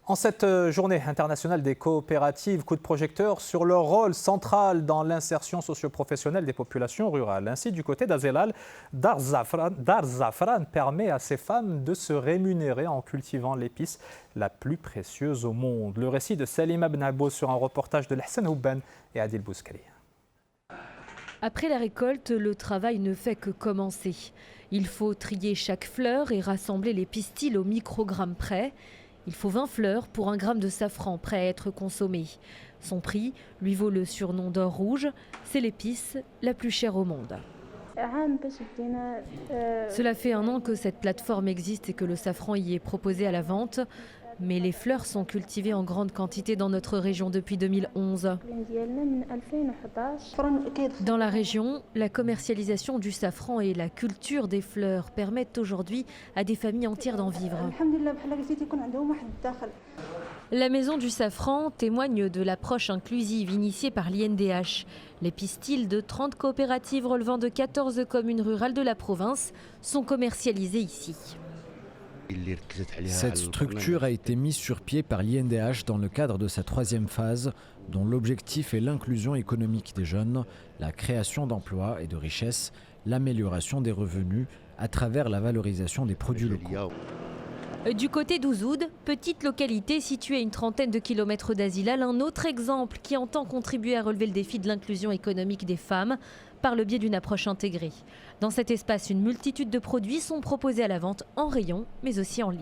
En cette journée internationale des coopératives, coup de projecteur sur leur rôle central dans l'insertion socio-professionnelle des populations rurales. Ainsi, du côté d'Azelal, Dar Zafran permet à ces femmes de se rémunérer en cultivant l'épice la plus précieuse au monde. Le récit de Salima Benabo sur un reportage de Hassan Houben et Adil Bouskari. Après la récolte, le travail ne fait que commencer. Il faut trier chaque fleur et rassembler les pistils au microgramme près. Il faut 20 fleurs pour 1 gramme de safran prêt à être consommé. Son prix lui vaut le surnom d'or rouge. C'est l'épice la plus chère au monde. Cela fait 1 an que cette plateforme existe et que le safran y est proposé à la vente. Mais les fleurs sont cultivées en grande quantité dans notre région depuis 2011. Dans la région, la commercialisation du safran et la culture des fleurs permettent aujourd'hui à des familles entières d'en vivre. La Maison du Safran témoigne de l'approche inclusive initiée par l'INDH. Les pistils de 30 coopératives relevant de 14 communes rurales de la province sont commercialisés ici. Cette structure a été mise sur pied par l'INDH dans le cadre de sa 3e phase, dont l'objectif est l'inclusion économique des jeunes, la création d'emplois et de richesses, l'amélioration des revenus à travers la valorisation des produits locaux. Du côté d'Ouzoud, petite localité située à une trentaine de kilomètres d'Azilal, un autre exemple qui entend contribuer à relever le défi de l'inclusion économique des femmes par le biais d'une approche intégrée. Dans cet espace, une multitude de produits sont proposés à la vente en rayon, mais aussi en ligne.